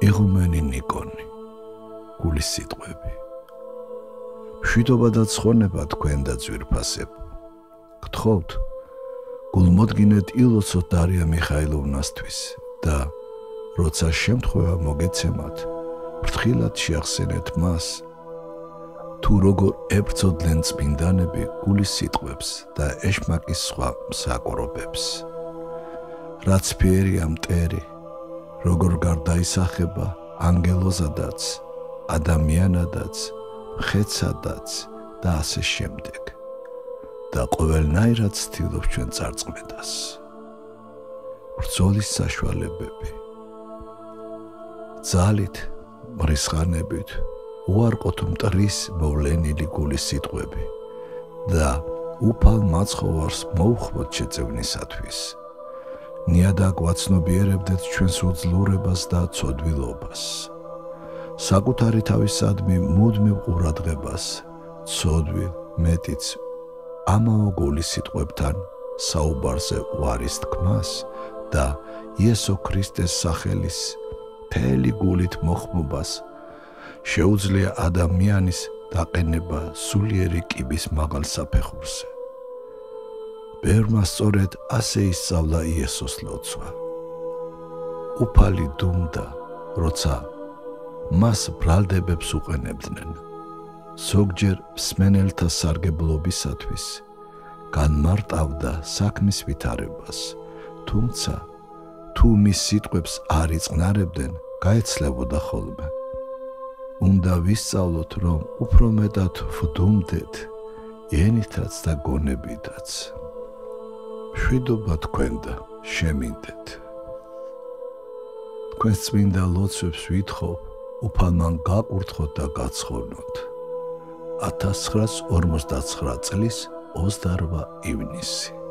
იღუმენი ნიკონი, გულის სიტყვები. მშვიდობა და ცხონება თქვენ და ძვირფასებ. გთხოვთ, გულმოდგინეთ ილოცოთ დარია მიხაილოვნასთვის და როცა შემთხვევა მოგეცემათ, ფრთხილად შეახსენეთ მას, თუ როგორ ებრძოდნენ წმინდანები გულის სიტყვებს და ეშმაკის სხვა მსაკურობებს. რაც ფერია მტერი, როგორ გარდაისახება ანგელოზადაც, ადამიანადაც, მხეცადაც და ასე შემდეგ. და ყოველნაირად ცდილობს ჩვენ წარწმედას. ბრძოლის საშუალებები. ძალით, მრისხანებით, უარყოთ მტრის მოვლენილი გულის სიტყვები და უფალ მაცხოვარს მოუხმოთ შეწევნისათვის. ნიადაგ ვაცნობიერებდეთ ჩვენს უძლურებას და ცოდვილობას. საკუთარი თავისადმი მუდმივ ყურადღებას, ცოდვილ, მეტიც ამავე გულის სიტყვებთან საუბარზე უარის თქმას და იესო ქრისტეს სახელის მთელი გულით მოხმობას შეუძლია ადამიანის დაყენება სულიერი კიბის მაღალ საფეხურზე. ბევრმა სწორედ ასე ისწავლა იესოს ლოცვა. უფალი დუმდა, როცა მას ბრალდებებს უყენებდნენ. ზოგჯერ მსმენელთა სარგებლობისათვის განმარტავდა საქმის ვითარებას, თუმცა თუ მის სიტყვებს არ იწყნარებდნენ, გაეცლებოდა ხოლმე. უნდა ვისწავლოთ, რომ უფრო მეტად ვდუმდეთ ენითაც და გონებითაც. მშვიდობა თქვენ და შემინდეთ. თქვენს წმინდა ლოცვებს ვითხოვ, უფალმან გაყურთხოთ და გაცხოვნოთ. 1959 წლის 28 ივნისი.